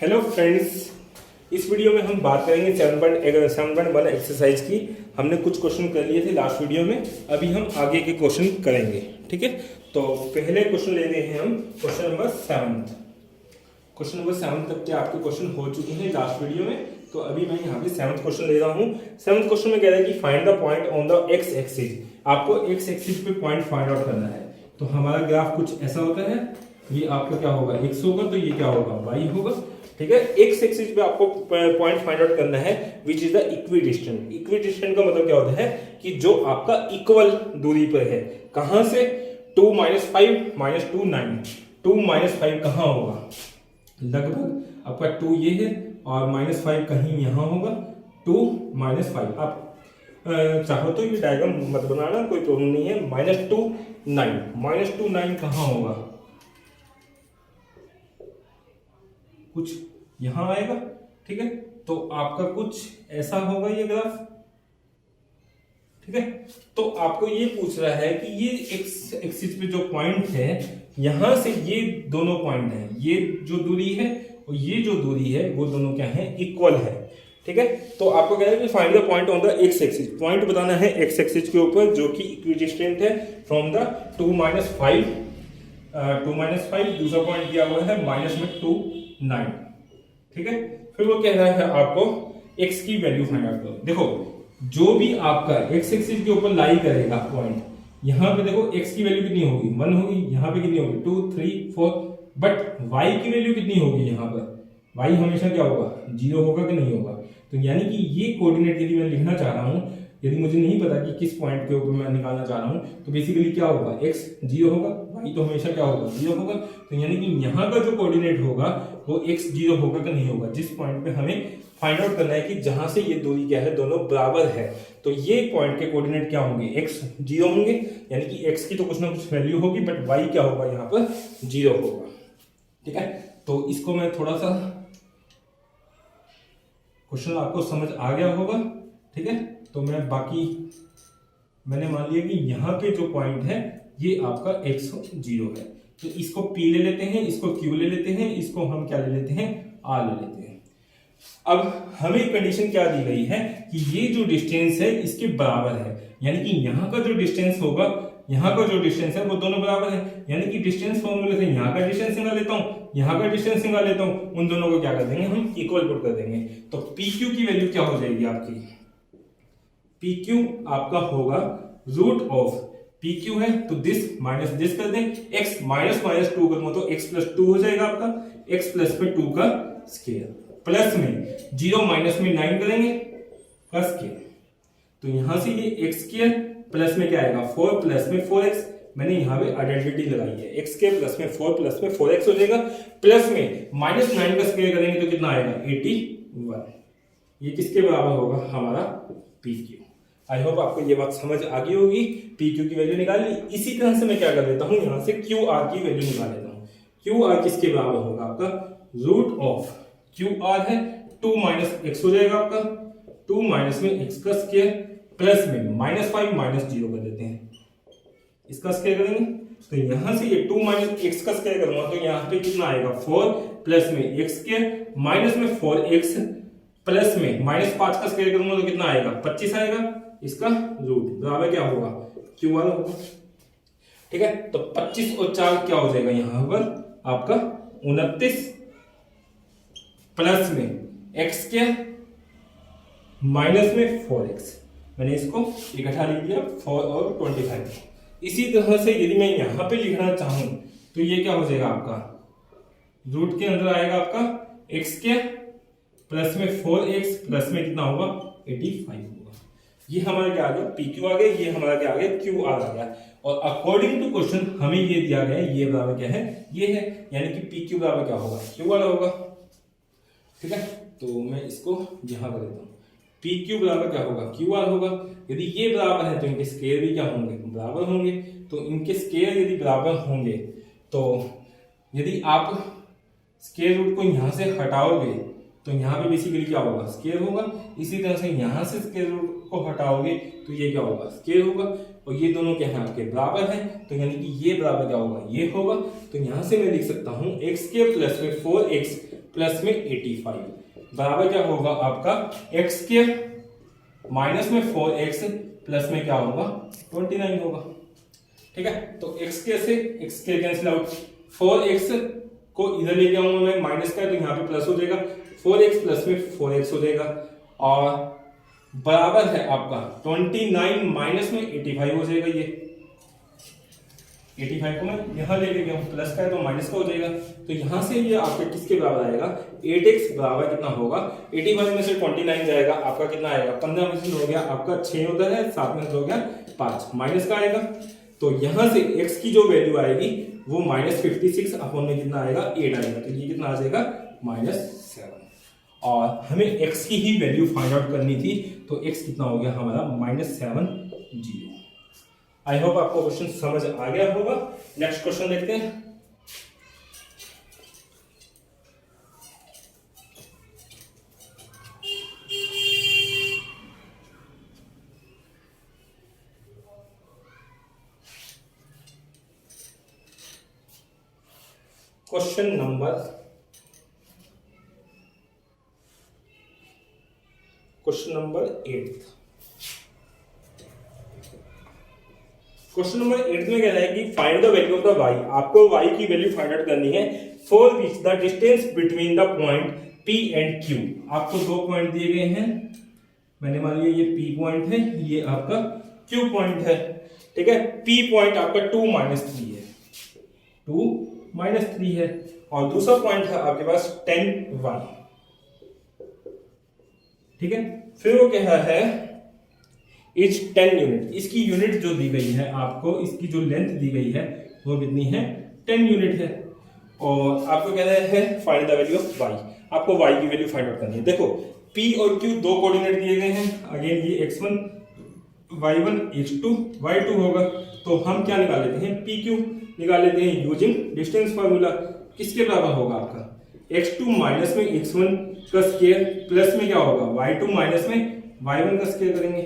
Hello friends, इस video में हम बात करेंगे 7.1 एक्सरसाइज की। हमने कुछ क्वेश्चन कर लिए थे लास्ट वीडियो में, अभी हम आगे के क्वेश्चन करेंगे। ठीक है, तो पहले क्वेश्चन ले रहे हैं हम क्वेश्चन नंबर 7। क्वेश्चन नंबर 7 तक के आपके क्वेश्चन हो चुके हैं लास्ट वीडियो में, तो अभी मैं यहाँ पे 7th क्वेश्चन ले रहा हूँ। 7th क्वेश्चन में कह रहा है कि find the point on the x axis. आपको एक्स एक्सिस पे पॉइंट फाइंड आउट करना है। तो हमारा ग्राफ कुछ ऐसा होता है, ये आपका क्या होगा, x होगा, तो ये क्या होगा, y होगा। ठीक है, एक्स एक्सिस पे आपको पॉइंट फाइंड आउट करना है which is the equidistant. Equidistant का मतलब क्या होता है कि जो आपका इक्वल दूरी पर है। कहां से, 2 - 5 - 2 9। 2 - 5 कहां होगा, लगभग आपका 2 ये है और -5 कहीं यहां होगा। 2 - 5 आप चाहो तो ये डायग्राम मत बनाना, कोई प्रॉब्लम नहीं है। -2 9 -2 9 कहां होगा, कुछ यहां आएगा। ठीक है, तो आपका कुछ ऐसा होगा ये ग्राफ। ठीक है, तो आपको ये पूछ रहा है कि ये एक्स एक्सिस पे जो पॉइंट है, यहां से ये दोनों पॉइंट हैं, ये जो दूरी है और ये जो दूरी है वो दोनों क्या है, इक्वल है। ठीक है, तो आपको क्या है कि find the point on the x axis. Point बताना है एक्स एक्सिस के ऊपर जो कि इक्विडिस्टेंट है फ्रॉम द 2 - 5 2 - 5। दूसरा पॉइंट दिया हुआ है -2 9। ठीक है, फिर वो कह रहा है आपको x की वैल्यू फाइंड आउट करो। देखो, जो भी आपका x एक्सिस के ऊपर लाई करेगा पॉइंट, यहां पे देखो x की वैल्यू कितनी होगी, 1 होगी। यहां पे कितनी होगी, 2 3 4। बट y की वैल्यू कितनी होगी, यहां पर y हमेशा क्या होगा, 0 होगा कि नहीं होगा। तो यानी कि ये कोऑर्डिनेट यदि मैं लिखना चाह रहा हूं, यदि मुझे नहीं पता कि किस पॉइंट के ऊपर मैं निकालना चाह रहा हूं, तो बेसिकली क्या होगा, x 0 होगा, y तो हमेशा क्या होगा, 0 होगा। तो यानी कि यहाँ का जो कोऑर्डिनेट होगा वो x 0 होगा कि नहीं होगा, जिस पॉइंट पे हमें फाइंड आउट करना है कि जहां से ये दूरी क्या है, दोनों बराबर है। तो ये पॉइंट के कोऑर्डिनेट क्या होंगे, x 0 होंगे, यानी कि x की तो कुछ ना कुछ वैल्यू होगी, बट y क्या होगा, यहाँ पर 0 होगा। ठीक है, तो इसको मैं थोड़ा सा, क्वेश्चन आपको समझ आ गया होगा। ठीक है, तो मैं बाकी मैंने मान लिया कि यहाँ पे जो पॉइंट है ये आपका x 0 है, तो इसको p ले लेते हैं, इसको q ले लेते हैं, इसको हम क्या ले लेते हैं, r ले लेते हैं। अब हमें कंडीशन क्या दी गई है कि ये जो डिस्टेंस है इसके बराबर है, यानी कि यहाँ का जो डिस्टेंस होगा, यहाँ का जो डिस्टेंस है वो दोनों बराबर है। यानी कि डिस्टेंस फॉर्मूले से यहाँ का डिस्टेंस निकाल लेता हूँ, यहाँ का डिस्टेंस निकाल लेता हूँ, उन दोनों को क्या कर देंगे, हम इक्वल पुट कर देंगे। तो PQ की वैल्यू क्या हो जाएगी आपकी, PQ आपका होगा रूट ऑफ, PQ है तो दिस माइनस दिस कर दें, x -2 कर तो x + 2 हो जाएगा आपका, x + 2 का स्क्वायर, प्लस में 0 माइनस में 9 करेंगे का स्क्वायर। तो यहां से ये x स्क्वायर प्लस में क्या आएगा, 4 प्लस में 4x। मैंने यहाँ पे आइडेंटिटी लगाई है, x स्क्वायर प्लस में 4 प्लस में 4x हो जाएगा, प्लस में -9 का स्क्वायर करेंगे तो कितना आएगा, 81। ये किसके बराबर होगा, हमारा PQ। आई होप आपको ये बात समझ आ गई होगी। PQ की वैल्यू निकाल ली। इसी तरह से मैं क्या कर लेता हूं, यहां से QR की वैल्यू निकाल लेता हूं। QR किसके बराबर होगा आपका, रूट ऑफ QR है 2 - x हो जाएगा आपका, 2 माइनस में x का स्क्वायर प्लस में -5 -0 कर देते हैं, इसका स्क्वायर करेंगे। तो यहां से ये 2 - x का स्क्वायर करूंगा तो यहाँ पे कितना आएगा, 4 प्लस में x स्क्वायर माइनस में 4x प्लस में -5 का स्क्वायर करूंगा तो कितना आएगा, 25 आएगा। इसका रूट बराबर क्या होगा, QR होगा। ठीक है, तो 25 और 4 क्या हो जाएगा, यहां पर आपका 29 प्लस में x स्क्वायर माइनस में 4x। मैंने इसको इकट्ठा लिख दिया, 4 और 25। इसी तरह से यदि मैं यहां पे लिखना चाहूं तो ये क्या हो जाएगा आपका, रूट के अंदर आएगा आपका x स्क्वायर प्लस में 4x प्लस में कितना होगा, 85 होगा। ये हमारा क्या आ गया, PQ आ गया, ये हमारा क्या आ गया, QR आ गया। और अकॉर्डिंग टू क्वेश्चन हमें ये दिया गया है, ये बराबर क्या है, ये है, यानी कि PQ बराबर क्या होगा, QR होगा। ठीक है, तो मैं इसको यहां कर देता हूं, PQ बराबर क्या होगा, QR होगा। यदि ये बराबर है तो इनके स्क्वायर भी क्या होंगे, बराबर होंगे। तो इनके स्क्वायर यदि बराबर होंगे तो यदि आप स्क्वायर रूट को यहां से हटाओगे तो यहाँ पे बेसिकली क्या होगा, स्क्वायर होगा। इसी तरह से यहां से स्क्वायर रूट को हटाओगे तो ये क्या होगा, स्क्वायर होगा। और ये दोनों क्या है आपके बराबर हैं, तो यानी कि ये बराबर क्या होगा, ये होगा। तो यहां से मैं लिख सकता हूं x² प्लस में 4x प्लस में 85 बराबर क्या होगा आपका एक्स स्क्वायर माइनस में 4x प्लस में क्या होगा 29 होगा। ठीक है, तो x स्क्वायर से x square cancel out, 4x को इधर ले जाऊंगा मैं माइनस का, तो यहाँ पे प्लस हो जाएगा, 4x प्लस में 4x हो जाएगा और बराबर है आपका 29 माइनस में 85 हो जाएगा। ये 85 को मैं यहाँ ले गया हूँ, प्लस का है तो माइनस का हो जाएगा, तो यहाँ से ये आपके किसके बराबर आएगा 8x बराबर कितना होगा 85 में से 29 जाएगा आपका कितना आएगा 15 में से हो गया आपका 6 उधर है, 7 में से हो गया 5 माइनस का आएगा, तो यहाँ से x की जो वैल्यू आएगी वो -56 अपॉन में कितना आएगा 8 आएगा, तो ये कितना आ जाएगा -7 और हमें x की ही वैल्यू फाइंड आउट करनी थी, तो x कितना हो गया हमारा -7 आई होप आपको क्वेश्चन समझ आ गया होगा। नेक्स्ट क्वेश्चन देखते हैं। Question number 8। क्वेश्चन नंबर 8 में कह रहा है कि find the value of the y, आपको y की वैल्यू फाइंड आउट करनी है for which the distance between the point p and q। आपको दो पॉइंट दिए गए हैं, मैंने मान लिया ये p पॉइंट है, ये आपका q पॉइंट है। ठीक है, p पॉइंट आपका 2 - 3 है और दूसरा पॉइंट है आपके पास 10y। ठीक है, फिर वो कह रहा है इज 10 यूनिट, इसकी यूनिट जो दी गई है आपको, इसकी जो लेंथ दी गई है वो कितनी है 10 यूनिट है और आपको कह रहा है find the value of y, आपको y की वैल्यू फाइंड आउट करनी है। देखो p और q दो कोऑर्डिनेट दिए गए हैं, अगेन ये x1 y1 x2 y2 होगा, तो हम क्या निकाल लेते हैं pq निकाल लेते हैं यूजिंग डिस्टेंस फार्मूला। किसके बराबर होगा आपका x2 माइनस में x1 का स्क्वायर प्लस में क्या होगा y2 माइनस में y1 का स्क्वायर करेंगे,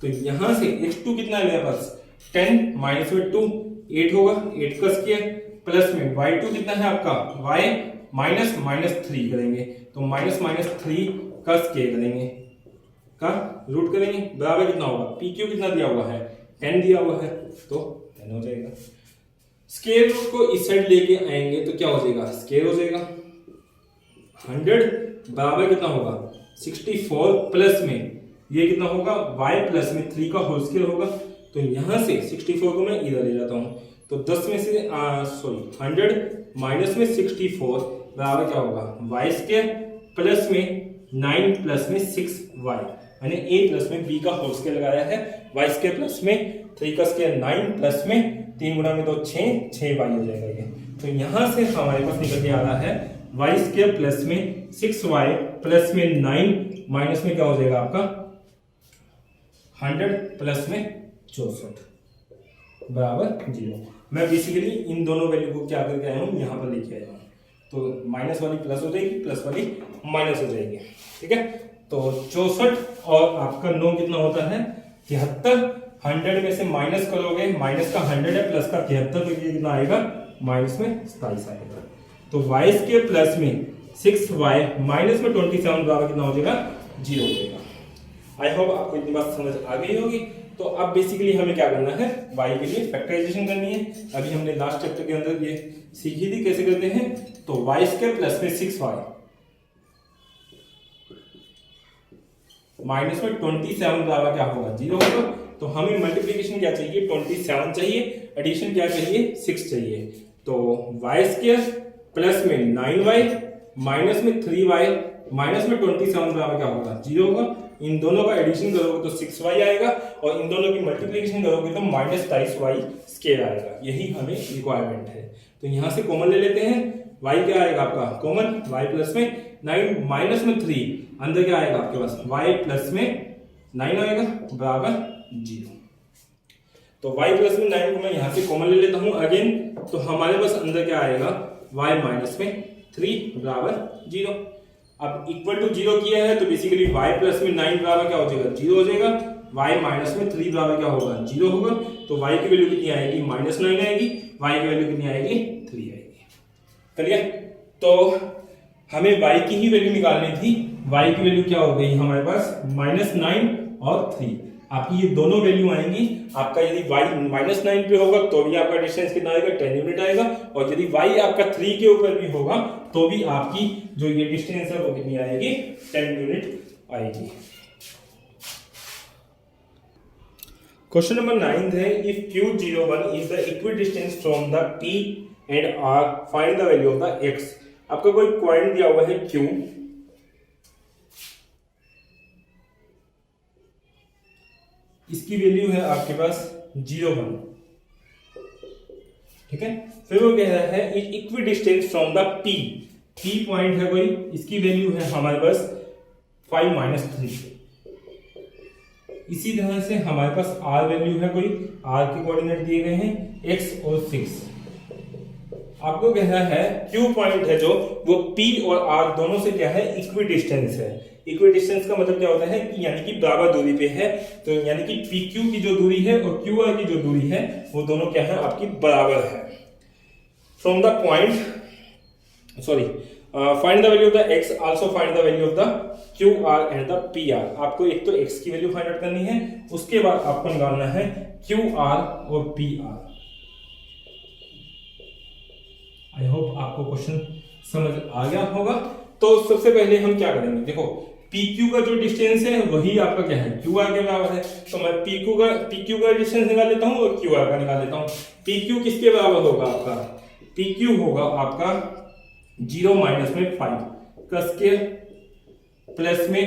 तो यहां से x2 कितना है मेरे पास 10 माइनस में 2 8 होगा, 8 का स्क्वायर प्लस में y2 कितना है आपका y माइनस -3 करेंगे, तो -3 का स्क्वायर करेंगे का रूट करेंगे, बराबर कितना होगा pq कितना दिया हुआ है 10 दिया हुआ है, तो 10 हो जाएगा। स्क्वायर रूट को इस साइड लेके आएंगे तो क्या हो जाएगा स्क्वायर हो जाएगा, 100 बराबर कितना होगा 64 प्लस में ये कितना होगा y प्लस में 3 का होल स्क्वायर होगा, तो यहां से 64 को मैं इधर ले जाता हूं, तो 10 में से 100 माइनस में 64 बराबर क्या होगा y स्क्वायर प्लस में 9 प्लस में 6y, मैंने a प्लस में b का होल स्क्वायर लगाया है, y स्क्वायर प्लस में 3 का स्क्वायर 9 प्लस में 3 गुणा में 2 6y हो जाएगा ये, तो यहां से हमारे पास निकल के आ रहा है y स्क्वायर प्लस में 6y प्लस में 9 माइनस में क्या हो जाएगा आपका 100 प्लस में 64 बराबर 0। मैं बेसिकली इन दोनों वैल्यू को क्या करके आया हूं यहाँ पर लेके आया हूँ, तो माइनस वाली प्लस हो जाएगी, प्लस वाली माइनस हो जाएगी। ठीक है, तो 64 और आपका 9 कितना होता है 73, 100 में से माइनस करोगे, माइनस का 100 है प्लस का 73, तो ये कितना आएगा माइनस में 27 आएगा, तो y के प्लस में 6y माइनस में 27 बराबर कितना हो जाएगा 0 हो जाएगा। आई होप आपको इतनी बात समझ आ गई होगी। तो अब बेसिकली हमें क्या करना है y के लिए फैक्टराइजेशन करनी है, अभी हमने लास्ट चैप्टर के अंदर ये सीखी थी कैसे करते हैं, तो y स्क्वायर प्लस में 6y माइनस में 27 बराबर क्या होगा 0 होगा, तो हमें मल्टीप्लिकेशन क्या चाहिए 27 चाहिए, एडिशन क्या चाहिए 6 चाहिए, तो y स्क्वायर प्लस में 9y माइनस में 3y माइनस में 27 बराबर क्या होगा 0 होगा, इन दोनों का एडिशन करोगे तो 6y आएगा और इन दोनों की मल्टीप्लिकेशन करोगे तो -23y स्क्वायर आएगा, यही हमें रिक्वायरमेंट है। तो यहां से कॉमन ले लेते हैं, y क्या आएगा आपका कॉमन y प्लस में 9 माइनस में 3 अंदर क्या आएगा आपके पास y प्लस में 9 आएगा बराबर 0, तो y प्लस में 9 को मैं यहां से कॉमन ले लेता हूं अगेन, तो हमारे पास अंदर क्या आएगा y माइनस में 3 बराबर 0। अब इक्वल टू 0 किया है तो बेसिकली y प्लस में 9 बराबर क्या हो जाएगा 0 हो जाएगा, y माइनस में 3 बराबर क्या होगा 0 होगा, तो y की वैल्यू कितनी आएगी -9 आएगी, y की वैल्यू कितनी आएगी 3 आएगी। क्लियर, तो हमें y की ही वैल्यू निकालनी थी। y की वैल्यू क्या हो गई हमारे पास -9 और 3। आपकी ये दोनों वैल्यू आएंगी। आपका यदि y -9 पे होगा तो भी आपका डिस्टेंस कितना आएगा, 10 यूनिट आएगा। और यदि y आपका 3 के ऊपर भी होगा तो भी आपकी जो ये डिस्टेंस है वो कितनी आएगी, 10 यूनिट आएगी। क्वेश्चन नंबर 9 है, if Q01 is the equidistance from the P and R, find the value of the X। आपका कोई पॉइंट दिया हुआ है Q, इसकी वैल्यू है आपके पास 0,1, ठीक है। फिर वो कह रहा है equidistance from the P, P point है कोई, इसकी वैल्यू है हमारे पास 5 - 3। इसी तरह से हमारे पास R वैल्यू है कोई, R के कोऑर्डिनेट दिए गए हैं x और 6। आपको कह रहा है Q पॉइंट है जो वो P और R दोनों से क्या है, इक्विडिस्टेंस है। इक्विडिस्टेंस का मतलब क्या होता है कि यानी कि बराबर दूरी पे है। तो यानी कि PQ की जो दूरी है और QR की जो दूरी है वो दोनों क्या है, आपकी बराबर है। From the point find the value of the x, also find the value of the QR and the PR। आपको एक तो x की वैल्यू फाइंड आउट करनी है, उसके बाद आपको निकालना है QR और PR। आई होप आपको क्वेश्चन समझ आ गया होगा। तो सबसे पहले हम क्या करेंगे, देखो PQ का जो डिस्टेंस है वही आपका क्या है, QR के बराबर है। तो मैं PQ का डिस्टेंस निकाल लेता हूं और QR का निकाल लेता हूं। PQ किसके बराबर होगा आपका, PQ होगा आपका 0 - 5 का स्क्वायर प्लस में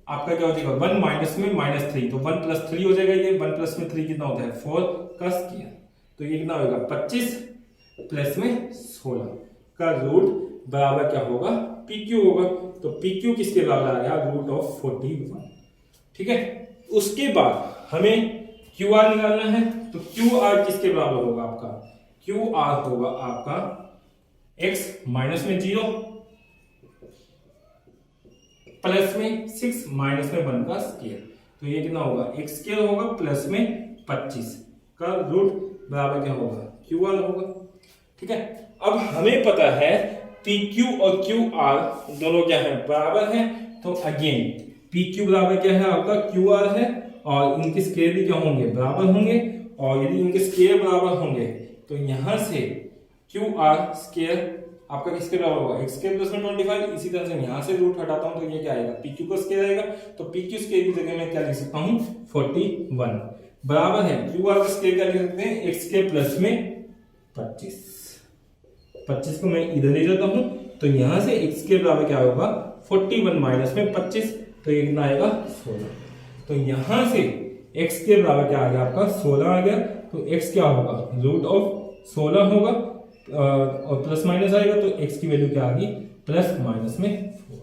आपका क्या हो जाएगा 1 माइनस में -3, तो 1 + 3 हो जाएगा। ये 1 + में 3 कितना होता है, 4 का स्क्वायर। तो ये कितना होगा 25 प्लस में 16 का रूट बराबर क्या होगा, PQ होगा। तो PQ किसके बराबर आ गया, √41, ठीक है। उसके बाद हमें QR निकालना है। तो QR किसके बराबर होगा आपका, QR होगा आपका x माइनस में 0 प्लस में 6 माइनस में 1 का स्क्वायर। तो ये कितना होगा, x स्क्वायर होगा प्लस में 25 का रूट बराबर क्या होगा, QR होगा, ठीक है। अब हमें पता है PQ और QR दोनों क्या है, बराबर है। तो अगेन PQ बराबर क्या है आपका, QR है, और इनके स्क्वायर भी क्या होंगे, बराबर होंगे। और यदि इनके स्क्वायर बराबर होंगे तो यहां से QR स्क्वायर आपका किसके बराबर होगा, x स्क्वायर प्लस में 25। इसी तरह से यहां से रूट हटाता हूं तो ये क्या आएगा, PQ का स्क्वायर आएगा। तो PQ स्क्वायर की जगह मैं क्या लिख सकता हूं, 41 बराबर है। QR का स्क्वायर क्या लिख सकते हैं, x स्क्वायर प्लस में 25 को मैं इधर ले जाता हूं तो यहां से x के बराबर क्या होगा, 41 माइनस में 25, तो ये कितना आएगा 16। तो यहां से x के बराबर क्या आ गया आपका 16 आ गया। तो x क्या होगा, √16 होगा, और प्लस माइनस आएगा तो x की वैल्यू क्या आ गई, प्लस माइनस में 4।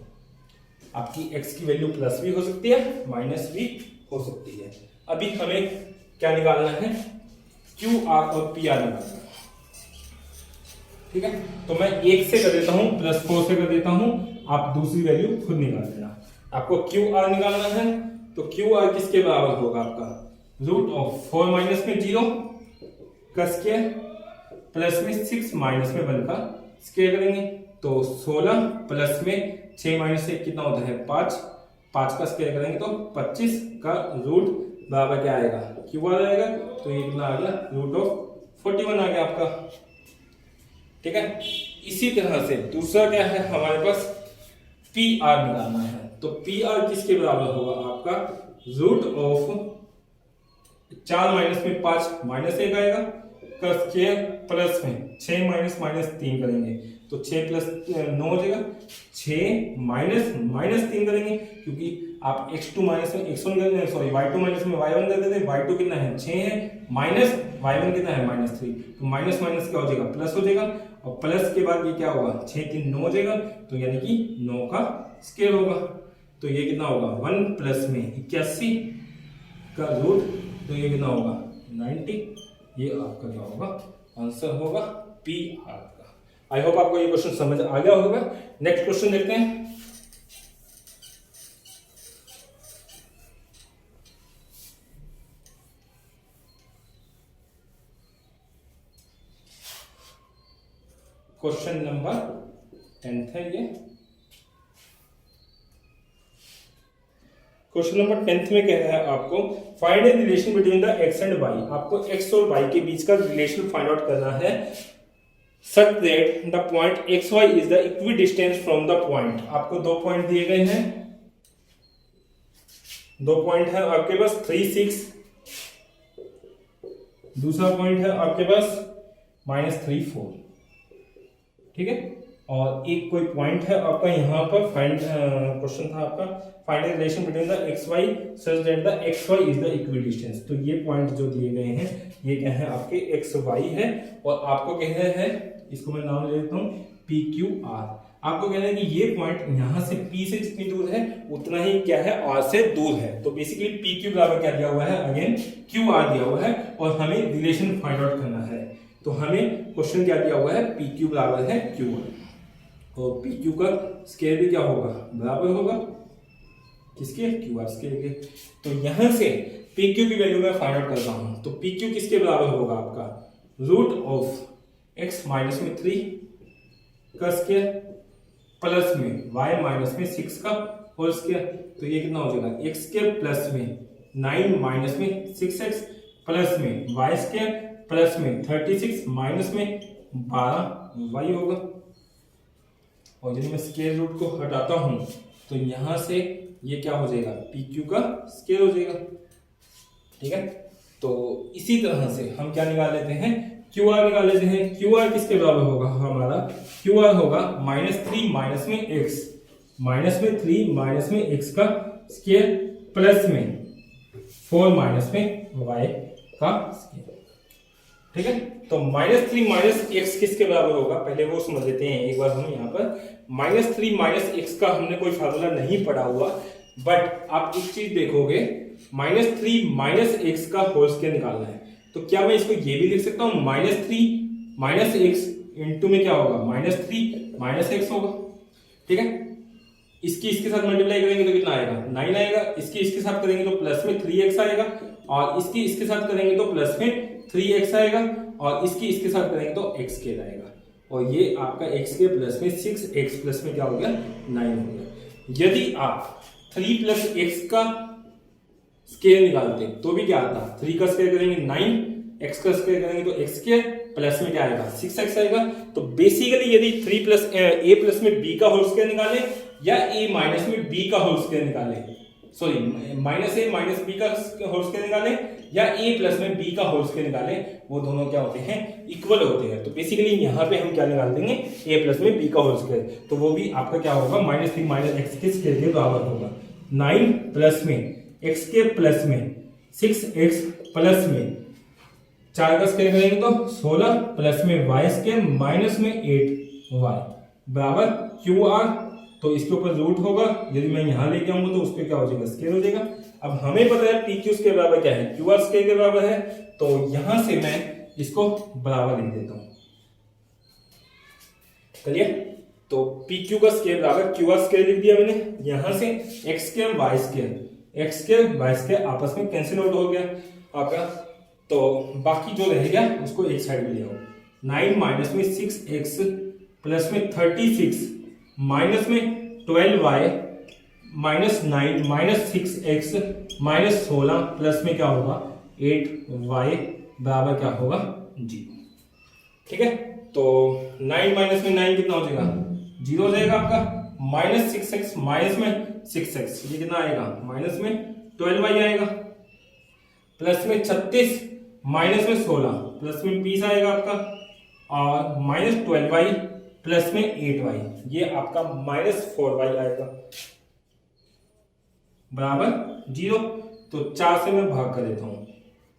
आपकी x की वैल्यू प्लस भी हो सकती है, माइनस भी हो सकती है। अभी हमें क्या निकालना है, QR और PR निकालना है, ठीक है। तो मैं 1 से कर देता हूं, +4 से कर देता हूं, आप दूसरी वैल्यू खुद निकाल लेना। आपको QR निकालना है। तो QR किसके बराबर होगा आपका, √4 माइनस में 0 का स्क्वायर प्लस में 6 माइनस में 1 का स्क्वायर करेंगे। तो 16 प्लस में 6 माइनस 1 कितना होता है 5 का स्क्वायर करेंगे तो 25 का रूट बराबर क्या आएगा, QR आएगा। तो ये कितना आ गया, √41 आ गया आपका, ठीक है। इसी तरह से दूसरा क्या है हमारे पास, PR निकालना है। तो PR किसके बराबर होगा आपका, √4 माइनस में 5 -1 आएगा का स्क्वायर प्लस में 6 माइनस 3 करेंगे तो 6 प्लस 9 हो जाएगा, 6 माइनस 3 करेंगे क्योंकि आप x2 माइनस में x1 कर देते, सॉरी y2 माइनस में y1 कर देते, y2 कितना है 6 है, माइनस y1 कितना है -3, तो माइनस माइनस क्या हो जाएगा, प्लस हो जाएगा। और प्लस के बाद ये क्या होगा, 6 3 9 हो जाएगा, तो यानी कि 9 का स्क्वायर होगा। तो ये कितना होगा, 1 प्लस में 81 का रूट, तो ये कितना होगा 90। ये आपका क्या होगा, आंसर होगा PR का। आई होप आपको ये क्वेश्चन समझ आ गया होगा। नेक्स्ट क्वेश्चन देखते हैं। क्वेश्चन नंबर 10 है ये। क्वेश्चन नंबर 10 में कह रहा है आपको find the relation between the X and Y. आपको एक्स और वाई के बीच का रिलेशन फाइंड आउट करना है such that the point xy is the equidistant from the point। आपको दो पॉइंट दिए गए हैं, दो पॉइंट है आपके पास 3 6, दूसरा पॉइंट है आपके पास -3 4, ठीक है। और एक कोई पॉइंट है आपका यहाँ पर फाइंड, क्वेश्चन था आपका find the relation between the X Y such that the X Y is the equidistance. तो ये पॉइंट जो दिए गए हैं ये क्या है आपके एक्स वाई है, और आपको कह रहे हैं, इसको मैं नाम ले लेता हूँ पी क्यू आर। आपको कहना है कि ये पॉइंट यहां से P से जितनी दूर है उतना ही क्या है R से दूर है। तो बेसिकली पी क्यू बराबर क्या दिया हुआ है, अगेन क्यू आर दिया हुआ है, और हमें रिलेशन फाइंड आउट करना है। तो हमें क्वेश्चन क्या दिया हुआ है, पी क्यू बराबर है क्यू आर, और पी क्यू का स्केयर भी क्या होगा, बराबर होगा किसके, क्यू आर स्केयर के। तो यहां से पी क्यू की वैल्यू मैं फाइंड आउट करता हूं, तो पी क्यू किसके बराबर होगा आपका, रूट ऑफ x माइनस में 3 का स्केयर प्लस में y माइनस में 6 का होल स्केयर। तो ये कितना हो जाएगा, x स्केयर प्लस में 9 माइनस में 6x प्लस में y स्केयर प्लस में 36 माइनस में 12y होगा। और यदि मैं स्केयर रूट को हटाता हूं तो यहां से ये क्या हो जाएगा, pq का स्केयर हो जाएगा, ठीक है। तो इसी तरह से हम क्या निकाल लेते हैं, क्यू आर निकाल लेते हैं। क्यू आर किसके बराबर होगा हमारा, क्यू आर होगा -3 माइनस में x, माइनस में 3 माइनस में x का स्केयर प्लस में 4 माइनस में y का स्केयर, ठीक है। तो -3 माइनस x किसके बराबर होगा, पहले वो समझ लेते हैं एक बार हम। यहाँ पर -3 माइनस x का हमने कोई फार्मूला नहीं पढ़ा हुआ, बट आप एक चीज देखोगे, -3 माइनस x का होल स्केयर निकालना है। तो क्या मैं इसको ये भी लिख सकता हूं, -3 माइनस x इंटू में क्या होगा, -3 माइनस x होगा, ठीक है। इसकी इसके साथ मल्टीप्लाई करेंगे तो कितना आएगा, 9 आएगा। इसकी इसके साथ करेंगे तो प्लस में 3x आएगा, और इसकी इसके साथ करेंगे तो प्लस में 3x आएगा, और इसकी इसके साथ करेंगे तो x स्क्वायर आएगा। और ये आपका x स्क्वायर प्लस में 6x प्लस में क्या हो गया, 9 हो गया। यदि आप 3 प्लस x का स्केयर निकालते तो भी क्या आता, 3 का स्केयर करेंगे 9, x का स्केयर करेंगे तो x स्केयर प्लस में क्या आएगा, 6x आएगा। तो बेसिकली यदि 3 प्लस a प्लस में b का होल स्केयर निकाले, या a माइनस में b का होल स्केयर निकाले, sorry minus a minus b का होल स्केयर निकाले, या a प्लस में b का होल स्केयर निकाले, वो दोनों क्या होते हैं, इक्वल होते हैं। तो बेसिकली यहाँ पे हम क्या निकाल देंगे, a प्लस में b का होल स्केयर, तो वो भी आपका क्या होगा, -3 माइनस x के स्केयर के बराबर होगा। 9 प्लस में x के प्लस में 6x प्लस में 4 का स्क्वायर करेंगे तो 16 प्लस में y स्क्वायर माइनस में 8y बराबर क्यू आर। तो इसके ऊपर रूट होगा, यदि मैं यहां लेके आऊंगा तो उस पर क्या हो जाएगा, स्क्वायर हो जाएगा। अब हमें पता है पी क्यू के बराबर क्या है, क्यू आर स्क्वायर के बराबर है। तो यहां से मैं इसको बराबर लिख देता हूं, चलिए। तो पी क्यू का स्क्वायर बराबर क्यू आर स्क्वायर लिख दिया मैंने। यहां से X square Y square, X square Y square आपस में कैंसिल आउट हो गया आपका। तो बाकी जो रह गया उसको एक साइड में ले आओ। 9 माइनस में 6x प्लस में 36 माइनस में 12y minus 9 minus 6x minus 16 plus में क्या होगा 8y बराबर क्या होगा 0, ठीक है। तो 9 माइनस में 9 कितना हो जाएगा, 0 हो जाएगा आपका। माइनस 6x माइनस में 6x ये कितना आएगा, माइनस में 12y आएगा। प्लस में 36 माइनस में 16 प्लस में 20 आएगा आपका, और माइनस 12y प्लस में 8y ये आपका माइनस 4y आएगा बराबर 0। तो 4 से मैं भाग कर देता हूं,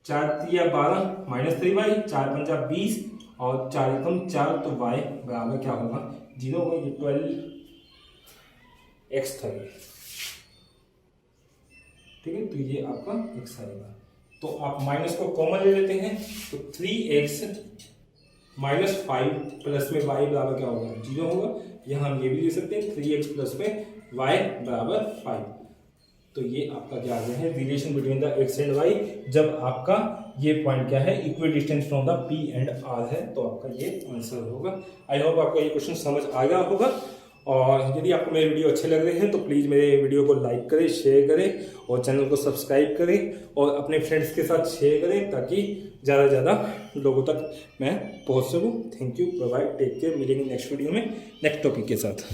4 3 12 माइनस 3y, 4 5 20 और 4 एकम 4, तो y बराबर क्या होगा 0 होगा। ये 12x था ये, ठीक है। तो ये आपका x आएगा। तो आप माइनस को कॉमन ले लेते हैं, तो 3x माइनस 5 प्लस में y बराबर क्या होगा 0 होगा। यहाँ हम ये भी ले सकते हैं 3x प्लस में y बराबर 5। तो ये आपका क्या आ गया है, relation between the x and y, जब आपका ये पॉइंट क्या है, equal distance from the p and r है, तो आपका ये आंसर होगा। आई होप आपको ये क्वेश्चन समझ आ गया होगा। और यदि आपको मेरे वीडियो अच्छे लग रहे हैं तो प्लीज़ मेरे वीडियो को लाइक करें, शेयर करें और चैनल को सब्सक्राइब करें और अपने फ्रेंड्स के साथ शेयर करें ताकि ज़्यादा से ज़्यादा लोगों तक मैं पहुंच सकूं। Thank you, bye bye, take care. मिलेंगे नेक्स्ट वीडियो में नेक्स्ट टॉपिक के साथ।